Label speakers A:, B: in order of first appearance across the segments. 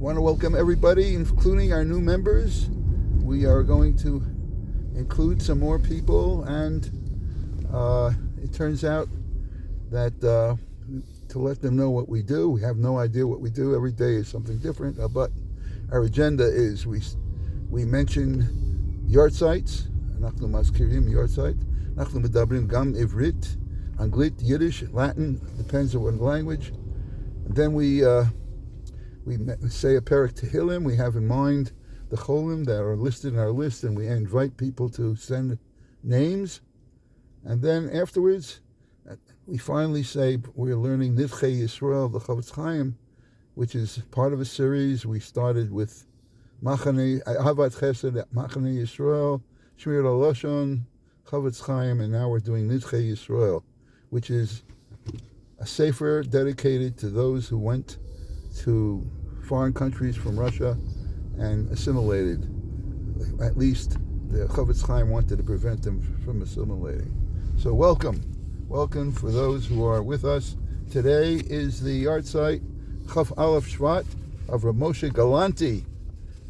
A: want to welcome everybody, including our new members. We are going to include some more people, and it turns out that to let them know what we do. We have no idea what we do. Every day is something different, but our agenda is we mention yard sites. אנחנו מזכירים yard site. אנחנו מדברים גם עברית, אנגלית, Yiddish, Latin, depends on what language. And then we say a perek tehillim. We have in mind the cholim that are listed in our list, and we invite people to send names. And then afterwards, we finally say we're learning Nidchei Israel, the Chavetz Chaim, which is part of a series. We started with Ahavat Chesed, Machane Yisrael, Shmir Lashon, Chavetz Chaim, and now we're doing Nidchei Israel, which is a sefer dedicated to those who went to foreign countries from Russia and assimilated. At least the Chavetz Chaim wanted to prevent them from assimilating. So welcome for those who are with us. Today is the yard site Chaf Aleph Shvat of Rav Moshe Galanti,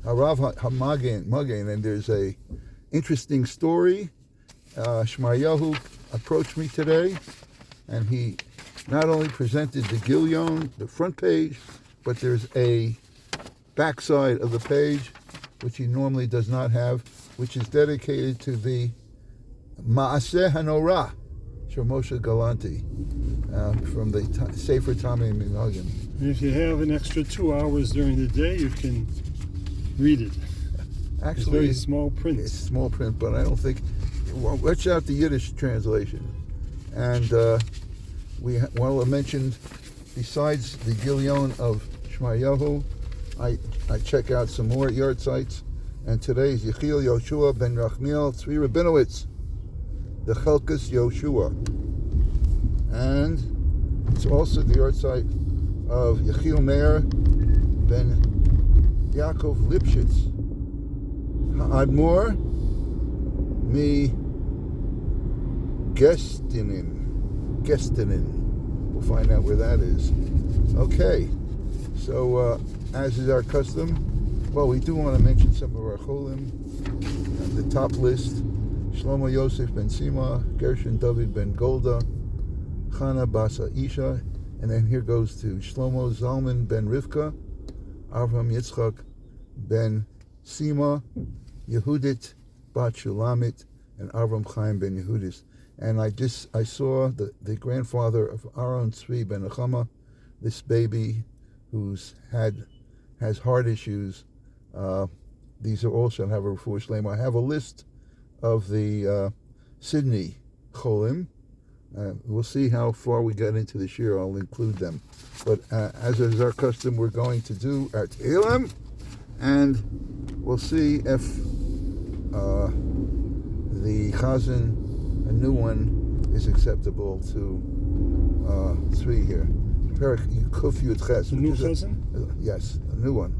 A: Harav Hamagen, and there's a interesting story. Shmaryahu approached me today, and he not only presented the Gilyon, the front page, but there's a backside of the page, which he normally does not have, which is dedicated to the Maaseh Hanorah, Rav Moshe Galanti, from the Sefer Tamei Minhagim.
B: And if you have an extra 2 hours during the day, you can read it.
A: Actually,
B: it's very small print.
A: It's small print, but I don't think. Well, watch out the Yiddish translation. And we want to mention, besides the Gilyon of Shmaryahu, I check out some more yard sites. And today is Yechiel Yoshua ben Rachmiel Tzvi Rabinowitz, the Chelkas Yoshua. And it's also the yard site of Yechiel Meir ben Yaakov Lipschitz, Ha'admor mi Gestinin. We'll find out where that is. Okay, so as is our custom, well, we do want to mention some of our cholim. The top list: Shlomo Yosef ben Sima, Gershon David ben Golda, Chana Basa Isha, and then here goes to Shlomo Zalman ben Rivka, Avraham Yitzchak ben Sima, Yehudit bat Shulamit, and Avram Chaim ben Yehudis. And I saw the grandfather of Aaron Tzvi ben Nechama, this baby who's has heart issues. These are also have a refuah shlema. I have a list of the Sydney cholim. We'll see how far we get into this year. I'll include them. But as is our custom, we're going to do our Tehillim, and we'll see if the Chazan, a new one, is acceptable to Tzvi here. Perek Kuf Yud Ches.
B: The new Chazan?
A: Yes, a new one.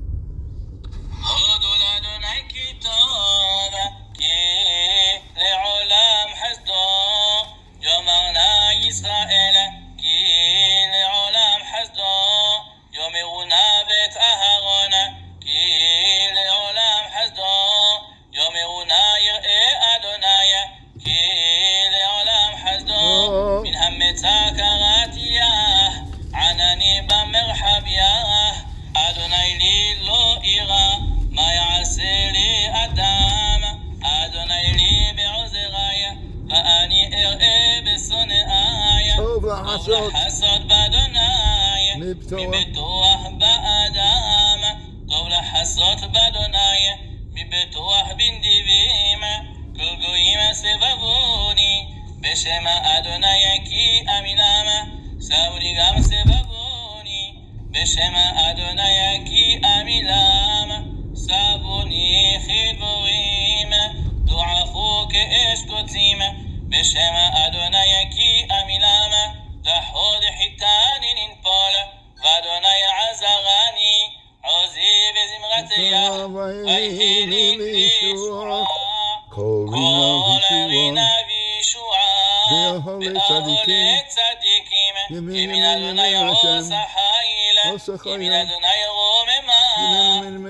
C: לחסות באדוני מבטוח באדם, טוב לחסות באדוני מבטוח בנדיבים, כל גויים סבבוני בשם אדוני כי אמינם, סבוני גם סבבוני בשם אדוני כי אמינם, סבוני חיבורים דועפו כאש קוצים בשם אדוני כי אמינם, לחוד חיתני ננפול ואדוני עזרני, עוזי בזמרתיה ויהי לי בישועה, כל רינה וישועה ואהולי צדיקים, ימין אדוני עושה חיל, ימין אדוני רוממה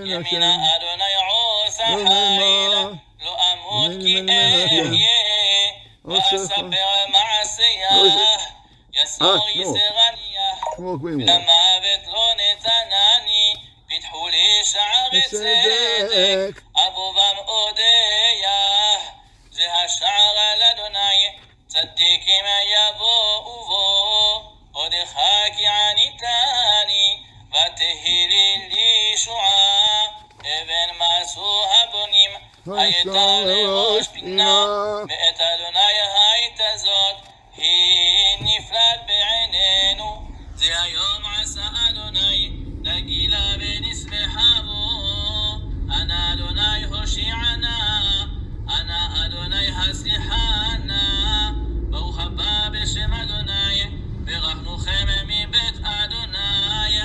C: ימינה אדוני עושה חיל, לא אמות כי אחיה, ואספר מעשייה, יסור יסרניה, למוות לא נתנני, פיתחו לי שערי צדק, אבובם אודיה, זה השער על אדוני, צדיקים יבואו בו, עודך כי עניתני, ותהי לי שועה, אבן מסו הבונים, הייתה לראש פינה, מאת אדוני הייתה זאת, היא נפלאת בעינינו, זה היום עשה אדוני, נגילה ונשמחה בו, אנא אדוני הושיענה, אנא אדוני הסליחנה, ברוך הבא בשם אדוני, ברכנוכם מבית אדוני,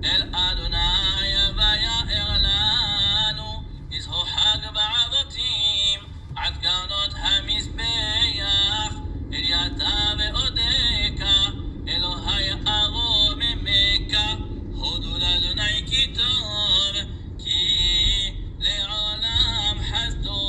C: אל אדוני ויער לנו, יזהו חג בעבותים, עד קרנות המזבח, אלייתה ועודקה, אלוהי ארוממך, הודו לאדוני כי טוב, כי לעולם חסדו.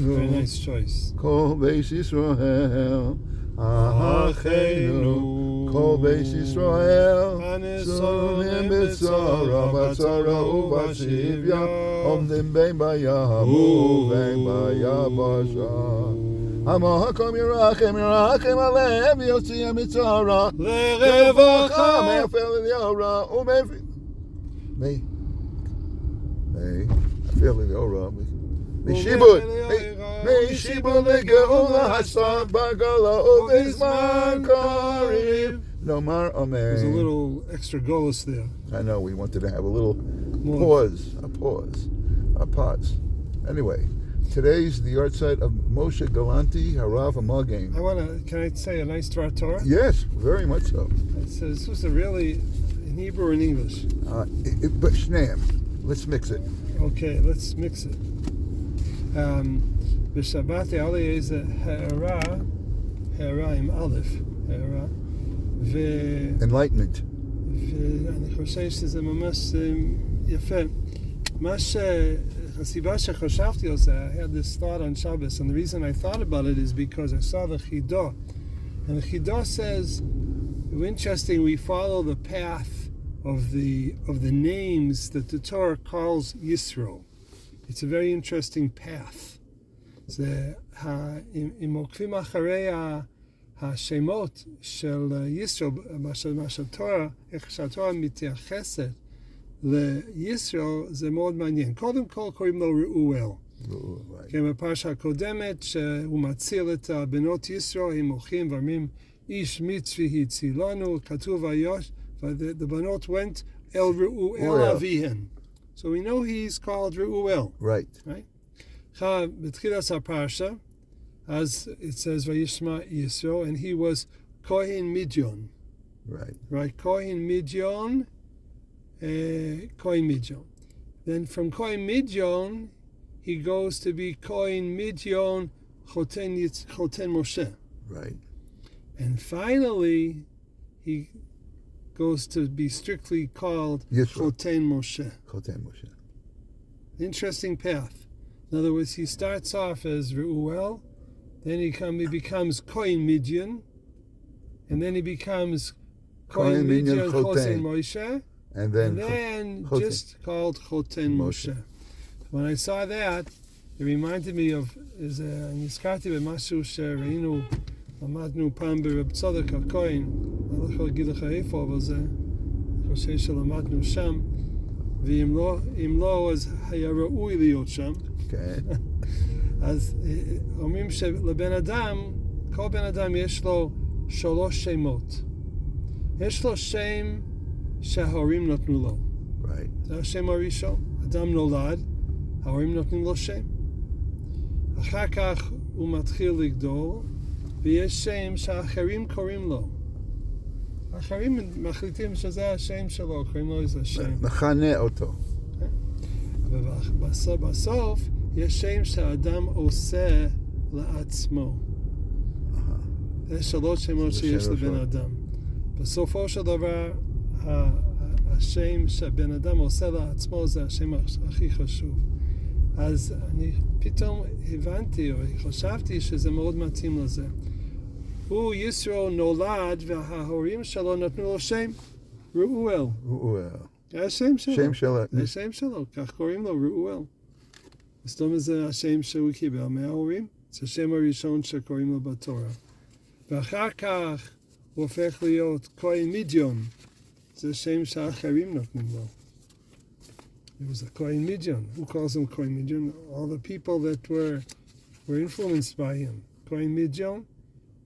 B: Very nice choice.
A: Kol Beis Yisrael, Achenu, Kol Beis Yisrael, Sunim B'tzara, B'tzara Ubashivya, Omdim Ben Bayamu, Ben Bayabasha. Hamahakom Yerachem, Yerachem Alev, Yotzia Mitzara, Lerevacha, Me'afel Eliora, Umevi. Me'afel Eliora, Meshibud legeula hasad bagala ubizman karev. Nomar amen.
B: There's a little extra golus there.
A: I know, we wanted to have a little pause. Anyway, today's the art site of Moshe Galanti, Harav Amagain.
B: Can I say a nice Dvar Torah?
A: Yes, very much so.
B: It says, this was a really, in Hebrew and English.
A: But Shneim, let's mix it.
B: Okay, let's mix it. בשבת היה לי איזה הערה עם א', הערה,
A: Enlightenment.
B: ואני חושב שזה ממש יפה. הסיבה שחשבתי על זה, I had this thought on Shabbos, and the reason I thought about it is because I saw the Chidah. And the Chidah says, interesting, we follow the path of the names that the Torah calls Yisro. It's a very interesting path. אם עוקבים אחרי השמות של ישרו, מה שהתורה, איך שהתורה מתייחסת לישרו, זה מאוד מעניין. קודם כל קוראים לו ראואל. כן, בפרשה הקודמת, שהוא מציל את בנות ישרו, הם הולכים ואומרים, איש מצרי הצילנו, כתוב היוש, the בנות went אל ראואל אביהן. So we know he's called Reuel.
A: Right.
B: בתחילת הפרשה, as it says, Vayishma Yisro, and he was Kohen Midyon. Right, Kohen Midyon. Then from Kohen Midyon, he goes to be Kohen Midyon Choten Moshe.
A: Right.
B: And finally, he goes to be strictly called Choten Moshe. Interesting path. In other words, he starts off as Reuel, then he becomes Kohen Midyon, and then he becomes Kohen Midyon Choten Moshe, and then just called Choten Moshe. When I saw that, it reminded me of נזכרתי במשהו שראינו למדנו פעם ברב צודק הכהן, אני לא יכול להגיד לך איפה, אבל זה, אני חושב שלמדנו שם, ואם לא, אז היה ראוי להיות שם.
A: כן.
B: אז אומרים שלבן אדם, כל בן אדם יש לו 3 שמות. יש לו שם שההורים נתנו לו.
A: Right.
B: זה השם הראשון. אדם נולד, ההורים נותנים לו שם. אחר כך הוא מתחיל לגדול, ויש שם שאחרים קוראים לו. האחרים מחליטים שזה השם שלו, קוראים לו איזה שם.
A: מכנה אותו.
B: ובסוף יש שם שהאדם עושה לעצמו. זה 3 שמות שיש לבן אדם. בסופו של דבר, השם שהבן אדם עושה לעצמו זה השם הכי חשוב. אז אני פתאום הבנתי, או חשבתי שזה מאוד מתאים לזה. הוא ישראל נולד וההורים שלו נתנו לו שם, ראואל.
A: ראואל.
B: זה השם שלו.
A: שם שלו.
B: זה השם שלו, כך קוראים לו, ראואל. זאת אומרת, זה השם שהוא קיבל מההורים, זה השם הראשון שקוראים לו בתורה. ואחר כך הוא הופך להיות כהן מידיון, זה שם שאחרים נותנים לו. It was a Kohen Midian. Who calls him Kohen Midian? All the people that were influenced by him. Kohen Midian,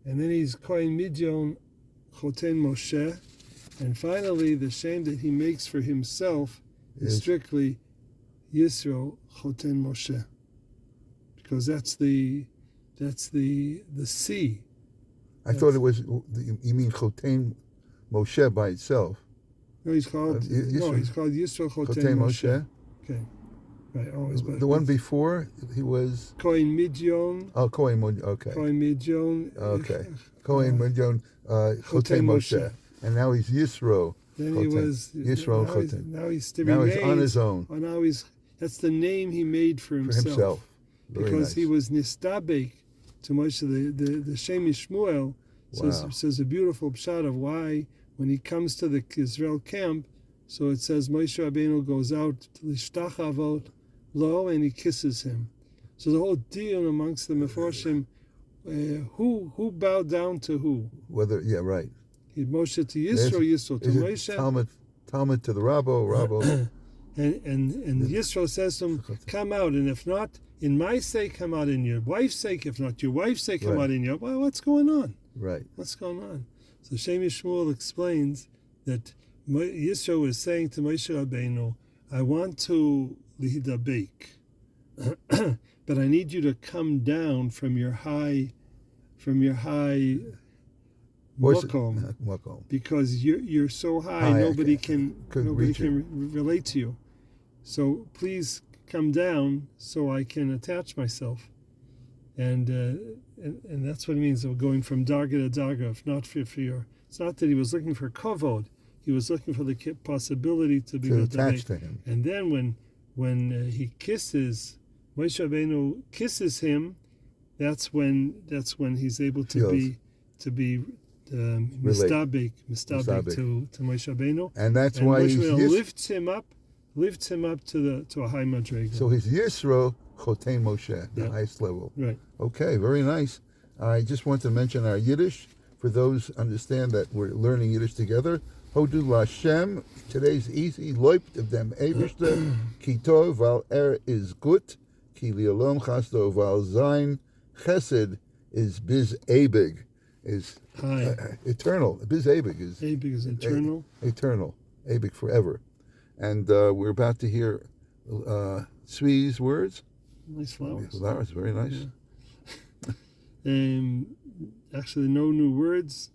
B: and then he's Kohen Midian Choten Moshe, and finally the shame that he makes for himself is strictly Yisro Choten Moshe, because that's the C.
A: I thought it was, you mean Choten Moshe by itself.
B: No, he's called Yisro Choten Moshe. Okay, right. Always.
A: The one before he was
B: Kohen Midian.
A: Oh, Kohen Midian. Okay.
B: Kohen Midian.
A: Okay. Kohen Midian Choten Moshe, and now he's Yisro.
B: Then he was
A: Yisro Choten.
B: Now he's
A: on his own.
B: Oh, now that's the name he made for himself. Because he was nistabek to Moshe. The Shem Yishmuel says a beautiful pshat of why. When he comes to the Israel camp, so it says Moshe Rabbeinu goes out to l'shtachavot lo, and he kisses him. So the whole deal amongst the Meforshim, who bowed down to who?
A: Right.
B: Moshe to Yisro, Yisro to Moshe.
A: Talmud to the Rabbo.
B: and Yisro says to him, come out, and if not, in my sake, come out, in your wife's sake. If not, your wife's sake, come out in your. Well, what's going on?
A: Right.
B: What's going on? So Shem Yishmuel explains that Yisro is saying to Moshe Rabbeinu, I want to lihidabek, but I need you to come down from your high makom, because you're so high, nobody can relate to you. So please come down so I can attach myself. And that's what it means of going from darga to darga, if not for your. It's not that he was looking for kavod; he was looking for the possibility to be
A: attached to him.
B: And then when he kisses, Moshe Rabbeinu kisses him, that's when he's able to be mistabek to Moshe Rabbeinu.
A: And that's why
B: Moshe Rabbeinu lifts him up to a high madrega.
A: So he's Yisro Choten Moshe, the highest level.
B: Right.
A: Okay, very nice. I just want to mention our Yiddish for those who understand that we're learning Yiddish together. Hodu Lashem. Today's easy. Loipt of them Eibishter. Kito val is gut. Ki liolom chasto val zain. Chesed is biz abig. Is eternal. Biz abig is.
B: Abig is eternal.
A: Eternal. Abig forever. And we're about to hear Tzvi's words.
B: Nice flowers.
A: Flowers, very nice.
B: Yeah. Actually, no new words.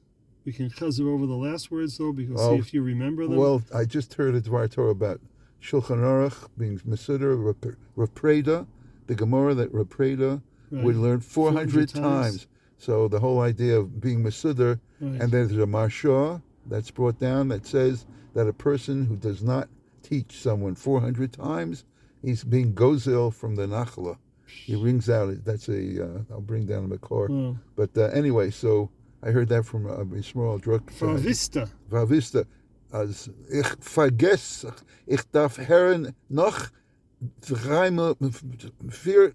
B: We can chazer over the last words, though, because see if you remember them.
A: Well, I just heard a Dvar Torah about Shulchan Aruch being Mesuder, Rapreda, the Gemara that Rapreda would learn 400 times. So the whole idea of being Mesuder, and then there's a Marsha that's brought down that says that a person who does not teach someone 400 times, he's being gozel from the Nachla. He rings out. That's I'll bring down a Makor. But anyway, so I heard that from Yisrael Druk. Vavista. As ich vergess, ich darf hören noch dreimal, vier.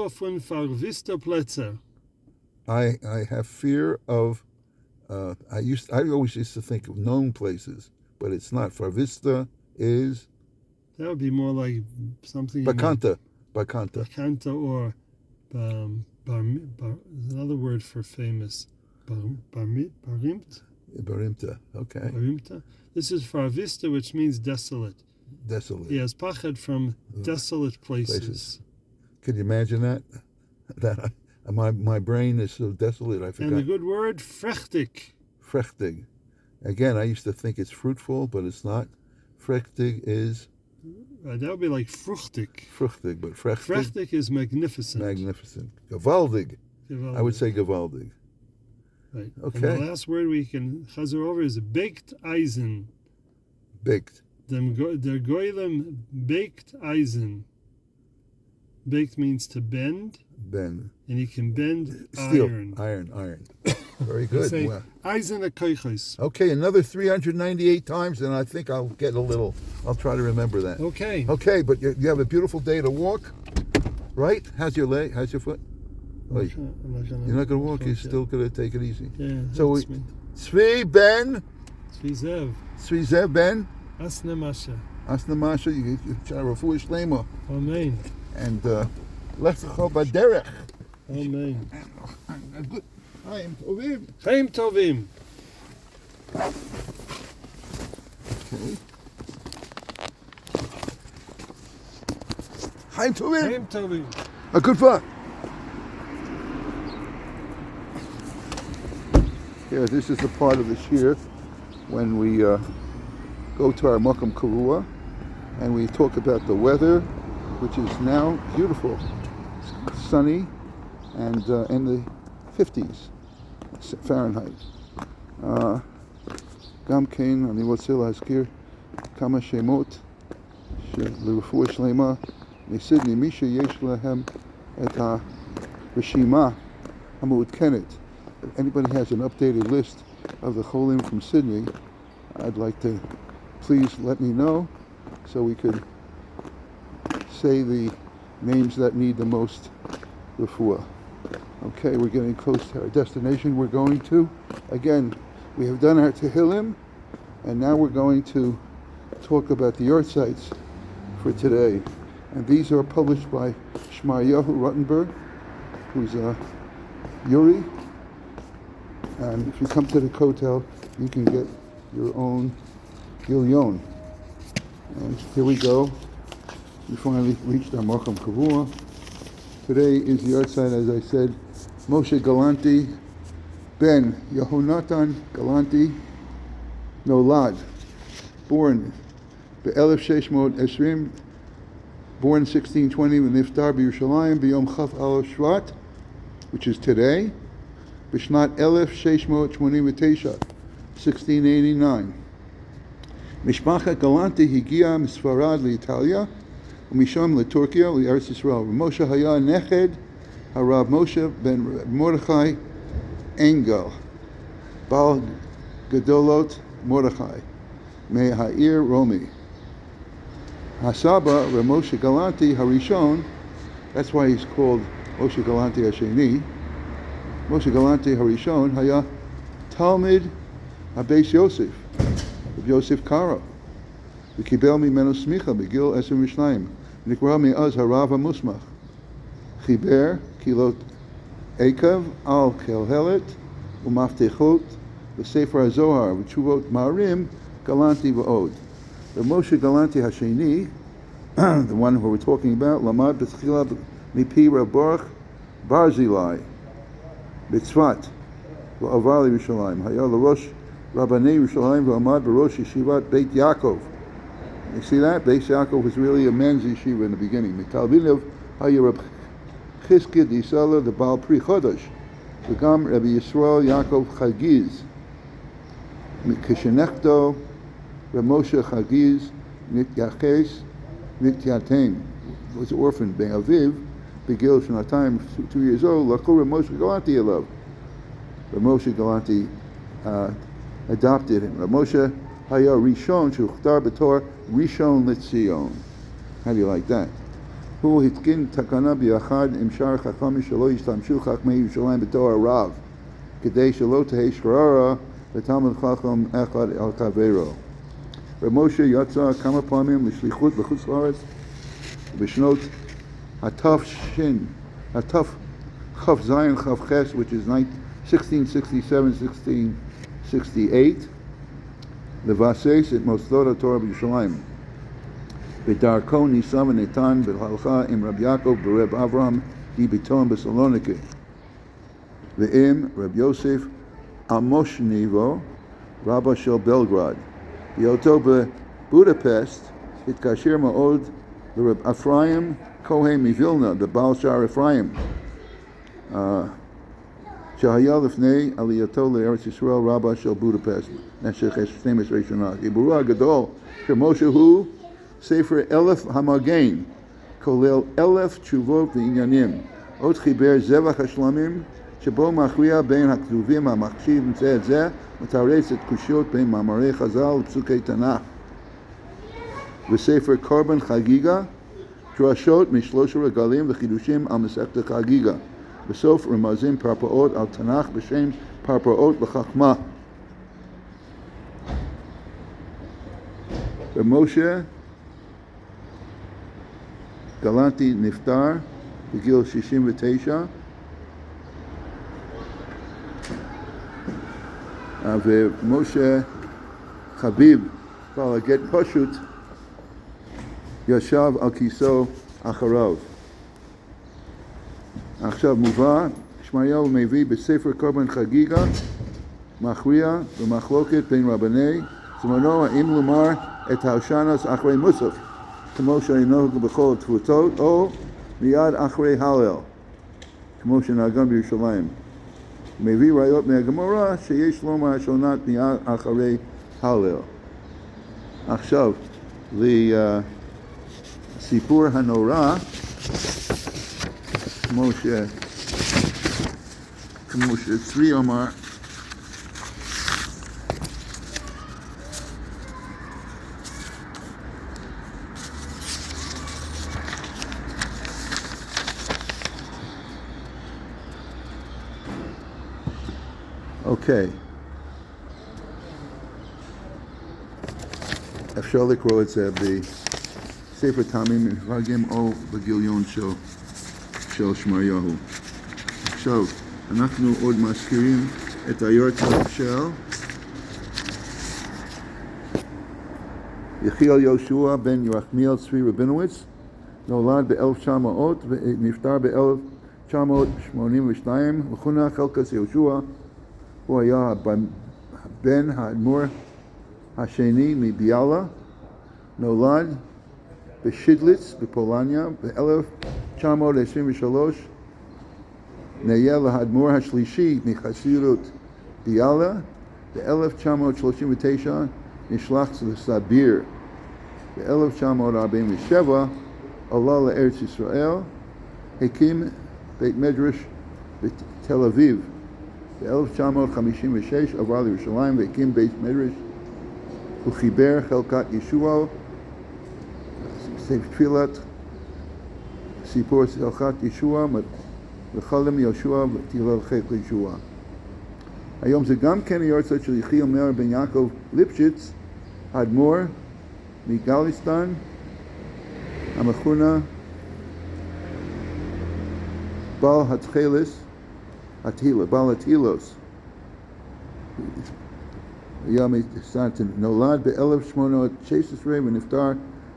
B: Von Vervista Plätze.
A: I have fear of. I always used to think of known places, but it's not. Farvista is
B: That would be more like something.
A: Bakanta.
B: Bakanta or there's another word for famous. Barimt.
A: Barimta. Okay.
B: Barimta. This is Farvista, which means desolate.
A: Desolate.
B: He has pachad from desolate places.
A: Can you imagine that? That my brain is so desolate. I forgot.
B: And the good word frechtig.
A: Frechtig. Again, I used to think it's fruitful, but it's not. Frechtig is.
B: That would be like fruchtig.
A: Fruchtig, but frechtig.
B: Frechtig is magnificent.
A: Magnificent. Gewaldig. I would say gewaldig.
B: Right.
A: Okay.
B: And the last word we can chazer over is baked eisen.
A: Baked.
B: Der goylem baked eisen. Baked means to bend.
A: Bend.
B: And you can bend
A: Steel.
B: Iron.
A: Very good.
B: Say,
A: Wow.
B: eisen a koiches.
A: Okay, another 398 times, and I think I'll get a little. I'll try to remember that.
B: Okay.
A: Okay, but you have a beautiful day to walk, right? How's your leg? How's your foot? Wait, you're not going to walk. You're still going to take it easy.
B: Yeah.
A: So Tzvi Ben.
B: Tzvi
A: Zev Ben.
B: Asna Masha.
A: You try to refuah shlema.
B: Amen.
A: And lechacho baderech.
B: Amen.
A: Good. Chaim tovim.
B: Chaim tovim.
A: Okay. Chaim tovim.
B: Chaim tovim.
A: A good fun. Here, this is the part of the shir when we go to our Makam Kavua and we talk about the weather, which is now beautiful, sunny, and in the 50s Fahrenheit. גם כן, אני רוצה להזכיר כמה שמות לרפואה שלמה מסידני, מי שיש להם את הרשימה המעודכנת. If anybody has an updated list of the cholim from Sydney, I'd like to please let me know so we could say the names that need the most refuah. Okay, we're getting close to our destination we're going to. Again, we have done our Tehillim, and now we're going to talk about the yard sites for today. And these are published by Shmaryahu Rottenberg, who's a Yuri. And if you come to the Kotel, you can get your own Gilyon. And here we go. We finally reached our Makam Kavua. Today is the yard site, as I said, Moshe Galanti ben Yehonatan Galanti Nolad, born ב-1620, born 1620, ונפטר בירושלים ביום כ"א שבט, which is today, בשנת 1689, 1689. משפחת גלנטי הגיעה מספרד לאיטליה, ומשם לטורקיה, לארץ ישראל. ומשה היה נכד הרב משה בן מרדכי אנגל, בעל גדולות מרדכי, מהעיר רומי. הסבא, רב משה גלנטי הראשון, that's why he's called Moshe Galanti השני, Moshe Galanti Harishon היה תלמיד הבייס יוסף, רב יוסף קארו, וקיבל ממנו סמיכה בגיל 22, ונקרא מאז הרב המוסמך. חיבר קהילות עקב על קהלת ומפתחות בספר הזוהר ותשובות מערים גלנטי ועוד. רב משה גלנטי השני, the one who we're talking about, למד בתחילה מפי רב ברוך ברזילי בצפת, ועבר לירושלים. היה לראש רבני ירושלים ועמד בראש ישיבת בית יעקב. You see that? Beit Yaakov was really a men's yeshiva in the beginning. מתלמידיו היה רב חזקיה דיסלה לבעל פרי חודש, וגם רבי ישראל יעקב חגיז. כשנכדו רב משה חגיז נתייחס, נתייתם, was orphaned באביו, בגיל שנתיים, 2 years old, לקחו רב משה גלנטי אליו. רב משה גלנטי adopted him. רב משה היה ראשון שהוכתר בתואר ראשון לציון. How do you like that? הוא התקין תקנה ביחד עם שאר חכמים שלא ישתמשו חכמי ירושלים בתואר רב, כדי שלא תהיה שררה לתלמיד חכם אחד על חברו. רב משה יצא כמה פעמים לשליחות בחוץ לארץ בשנות התכ"ז כ"ח, which is 1667-1668, לבסס את מוסדות התורה בירושלים. בדרכו ניסה ונתן בהלכה עם רב יעקב ורב אברהם די ביטון בסלוניקי, ועם רב יוסף עמושניבו, רבא של בלגרד. בהיותו בבודפסט התקשר מאוד לרב אפרים כהן מווילנה, לבעל שער אפרים, שהיה לפני עלייתו לארץ ישראל רבא של בודפסט במשך 12 שנה. דיבורו הגדול של משה הוא ספר 1000 המגן, כולל 1000 תשובות ועניינים. עוד חיבר זבח השלמים, שבו מכריע בין הכתובים המחשיב זה את זה, מתרץ את קושיות בין מאמרי חז"ל ופסוקי תנ"ך. וספר קורבן חגיגה, דרשות משלוש רגלים וחידושים על מסכת חגיגה. בסוף רמזים פרפאות על תנ"ך בשם פרפאות לחכמה. ומשה גלנטי נפטר בגיל 69, ומשה חביב, בעל הגט פשוט, ישב על כיסאו אחריו. עכשיו מובא, שמעיהו מביא בספר קורבן חגיגה, מכריע במחלוקת בין רבני זמנו האם לומר את השנס אחרי מוסף, כמו שנהוג בכל תפוצות, או מיד אחרי הלל, כמו שנהגן בירושלים. מביא ראיות מהגמרא שיש לומר השונת מיד אחרי הלל. עכשיו, לסיפור הנורא, כמו שצבי אמר, אוקיי. אפשר לקרוא את זה בספר טעמים מפלגים או בגיליון של שמעיהו. עכשיו, אנחנו עוד מזכירים את היורצייט של יחיאל יהושע בן ירחמיאל צבי רבינוביץ, נולד ב-1900 ונפטר ב-1982, מכונה חלקס יהושע. הוא היה בן האדמו"ר השני מביאלה, נולד בשידליץ בפולניה ב-1923, נהיה לאדמו"ר השלישי מחסידות ביאלה, ב-1939 נשלח לסיביר, ב-1947 עלה לארץ ישראל, הקים בית מדרש בתל אביב, ב-1956 עבר לירושלים והקים בית מדרש. הוא חיבר חלקת ישוע, תפילת סיפור חלקת ישוע, וחלם יהושע ותהילל חלק ישוע. היום זה גם כן היורצייט של יחיאל מאיר בן יעקב ליפשיץ, האדמו"ר מגליסטן, המכונה בעל בעל התהילוס. היה מסנטן, נולד ב-1816 ונפטר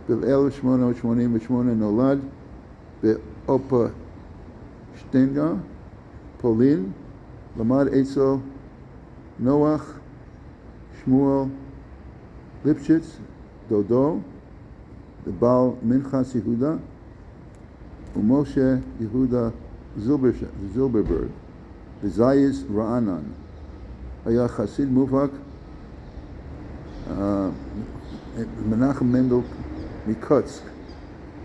A: ב-1888, נולד באופשטנגה, פולין, למד אצל נוח שמואל ליפשיץ, דודו, ובעל מנחס יהודה, ומשה יהודה זילברברג, בזייס רענן. היה חסיד מובהק, מנחם מנדל מקוצק,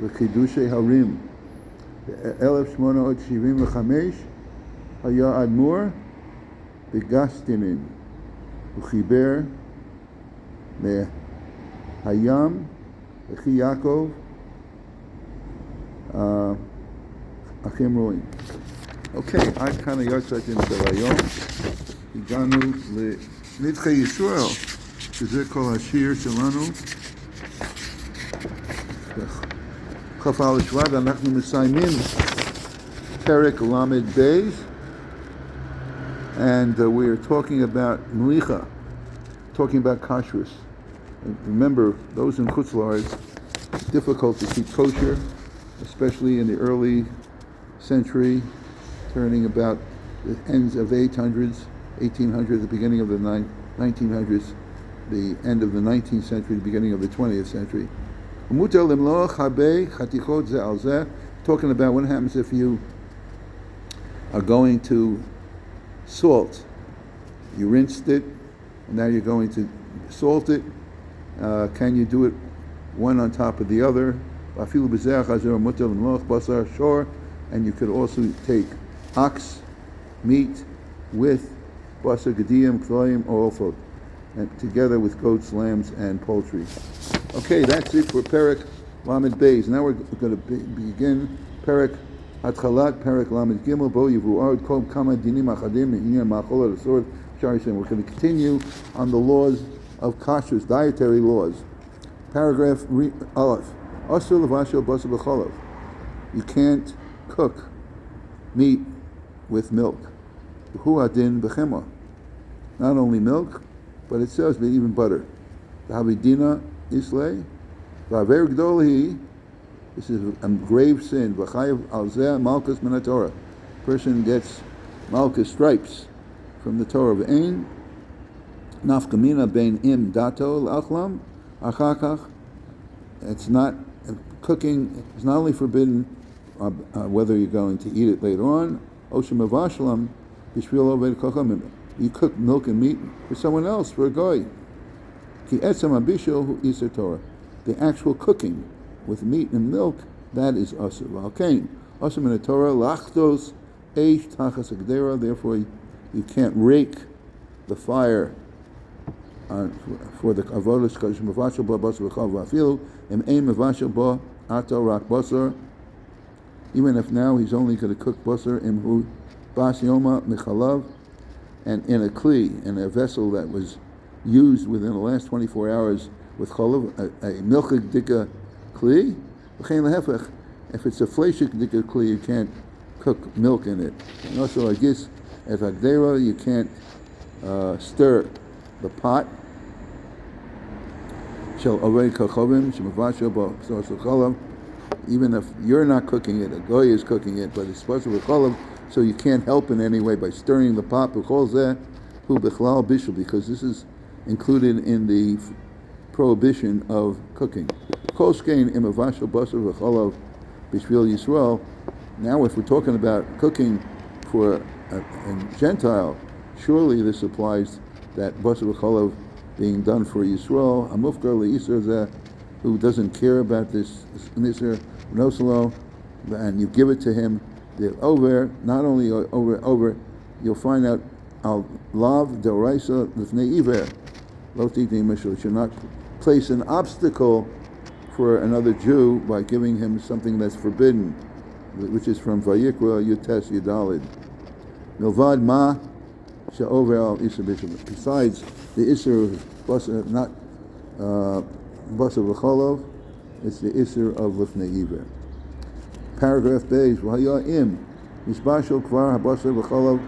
A: וחידושי הרים. ב-1875 היה אדמו"ר בגסטינין. הוא חיבר מהים וכי יעקב, Achim Roim. Okay, עד כאן היוצאים של היום. הגענו לנדחי ישראל, שזה כל השיר שלנו. כ"א שבט, אנחנו מסיימים פרק למד בייז, and we are talking about melicha, talking about kashrus. And remember, those in Chutz La'aretz, it's difficult to keep kosher, especially in the early century, turning about the ends of 1800s, the beginning of the 1900s, the end of the 19th century, the beginning of the 20th century. Talking about what happens if you are going to salt. You rinsed it, and now you're going to salt it. Can you do it one on top of the other? And you could also take ox meat with basar gediyim, kloim, or olfot, and together with goats, lambs, and poultry. Okay, that's it for Perek Lamed Beis. Now we're going to begin Perek התחלת, פרק למד ג' בו יבואר עוד כמה דינים אחדים לעניין מאכול האסור. We're going to continue on the laws of kashrus, dietary laws. Paragraph Aleph. Asur levashel basar b'cholav. You can't cook meat with milk. Hu adin b'chema. Not only milk, but it says even butter. V'havidina islay. V'aver gdol hi. This is a grave sin. V'chayav al zeh malchus min haTorah. Person gets malchus stripes from the Torah. V'ein nafkamina bein im dato l'achlam achakach. It's not cooking. It's not only forbidden whether you're going to eat it later on. Oshem avashlam b'shvil oved kochamim. You cook milk and meat for someone else, for a goy. Ki etzem abishol hu iser Torah. The actual cooking with meat and milk, that is asur. V'alkein asur min haTorah lachtos eish tachas hagdera. Therefore, you can't rake the fire for the avodas kodesh mevashel ba basar v'chalav v'afilu im ein mevashel ba ato rak basar. Even if now he's only going to cook basar imhu bas yoma michalav, and in a kli, in a vessel that was used within the last 24 hours with chalav, a milchik dika kli. If it's a fleshik dika kli, you can't cook milk in it. And also, I guess, at hagdera, you can't stir the pot. Shall already kachavim shemavashel ba chalav. Even if you're not cooking it, a goy is cooking it, but it's supposed to be chalav, so you can't help in any way by stirring the pot. Because this is included in the prohibition of cooking. Now, if we're talking about cooking for a Gentile, surely this applies that basar v'chalav being done for Yisrael, amufkar le'isur, who doesn't care about this nisr nosalo, and you give it to him. The over, not only over, you'll find out al lav deoraisa lifnei iver lo tiknei mishul. You should not place an obstacle for another Jew by giving him something that's forbidden, which is from Vayikra Yutes Yudalid. Milvad ma she'over al isur b'shem. Besides the isur of basar, not basar v'chalav, it's the isur of lifnei iver. Paragraph Beis, v'haya im misbashel kvar habasar v'chalav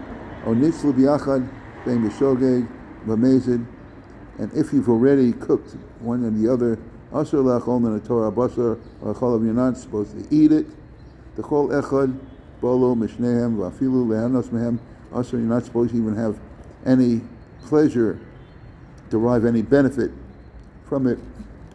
A: o nitzlu b'yachad bein b'shogeg v'mezid. And if you've already cooked one and the other, asur la'achol min haTorah basar v'chalav, you're not supposed to eat it. The chol echad bolo mishnehem v'afilu lehanos mehem asur, you're not supposed to even have any pleasure, derive any benefit from it.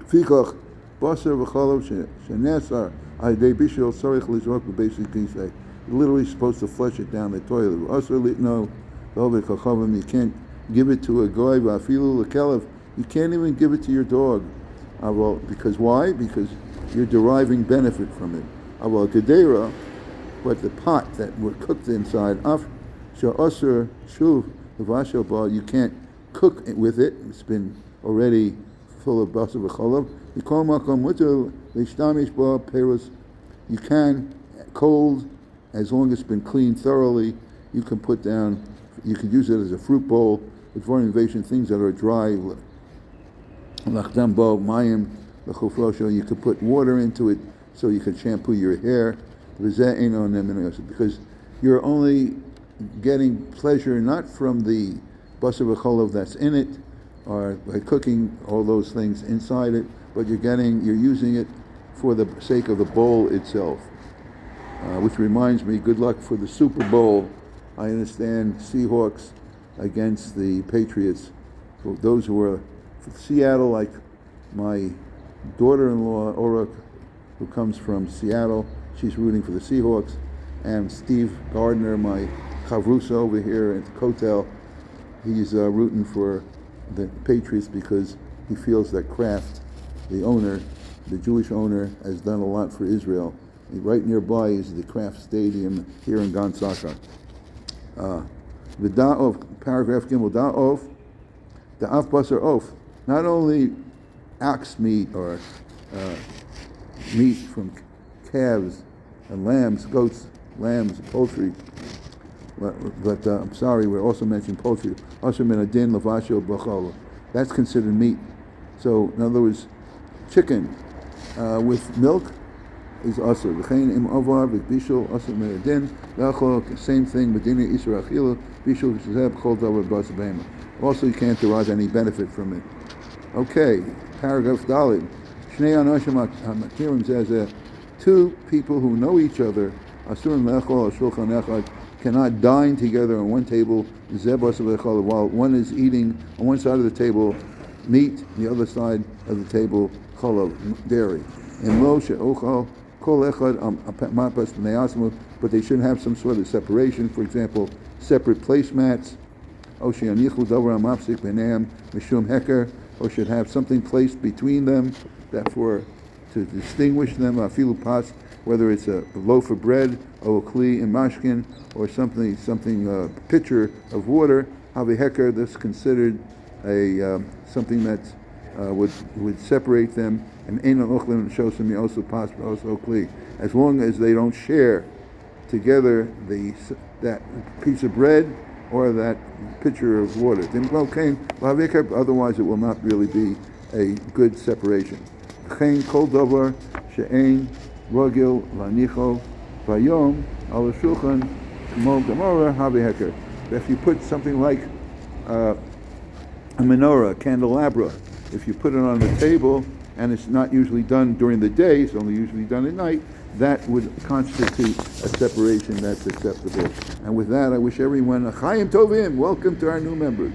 A: Fikach basar v'chalav shenesar ayidei bishul sorich lizrok b'beis kisei. You're literally supposed to flush it down the toilet. Asur litno v'oved kachavim. You can't give it to a goy v'afilu lekelev. You can't even give it to your dog. Because why? Because you're deriving benefit from it. Aval gedera, but the pot that were cooked inside, af she'asur shuv v'vashel ba, you can't cook it with it. It's been already full of basar v'chalav. Yikol makom mutar leishtamish ba perus You can, cold, as long as it's been cleaned thoroughly, you can put down, you could use it as a fruit bowl, with invasion, things that are dry, lachdambo, mayim, you could put water into it so you could shampoo your hair, because you're only getting pleasure not from the basar v'cholov that's in it, or by cooking all those things inside it, but you're using it for the sake of the bowl itself. Which reminds me, good luck for the Super Bowl. I understand Seahawks against the Patriots. For those who are from Seattle, like my daughter-in-law, Aura, who comes from Seattle, she's rooting for the Seahawks. And Steve Gardner, my chavrusa over here at the Kotel, he's rooting for the Patriots because he feels that Kraft, the owner, the Jewish owner, has done a lot for Israel. Right nearby is the Kraft Stadium here in Gan Sakar. The da'ov, paragraph Gimel, da'ov, da'af basar of, not only ox meat or meat from calves and lambs, goats, lambs, poultry, but I'm sorry, we're also mentioning poultry. Also minadin lavasho b'chol. That's considered meat. So in other words, chicken with milk is also v'chein im avar v'bishul also minadin l'achol. Same thing, medina isra achilu bishul v'shezeh b'chol davar b'as behema. Also, you can't derive any benefit from it. Okay, paragraph Dalid. Shnei anashim hamakirim says two people who know each other asur le'achol shulchan echad cannot dine together on one table while one is eating on one side of the table meat, the other side of the table cholav, dairy. And lo she'ochal kol echad mapas b'nei asmu, but they should have some sort of separation. For example, separate placemats. O she'anichu davar mafsik b'neim mishum heker, or should have something placed between them that to distinguish them. Afilu pas, whether it's a loaf of bread or a kli in mashkin or something pitcher of water. Havi heker, that's considered a something that would separate them. And einan ochlin shosam also pas also kli, as long as they don't share together that piece of bread or that pitcher of water. Otherwise, it will not really be a good separation. Kol davar she'ein rogil lanicho vayom al shulchan k'mo gemara havi heker. If you put something like a menorah, a candelabra, if you put it on the table and it's not usually done during the day, it's only usually done at night, that would constitute a separation that's acceptable. And with that, I wish everyone a Chaim Tovim. Welcome to our new members.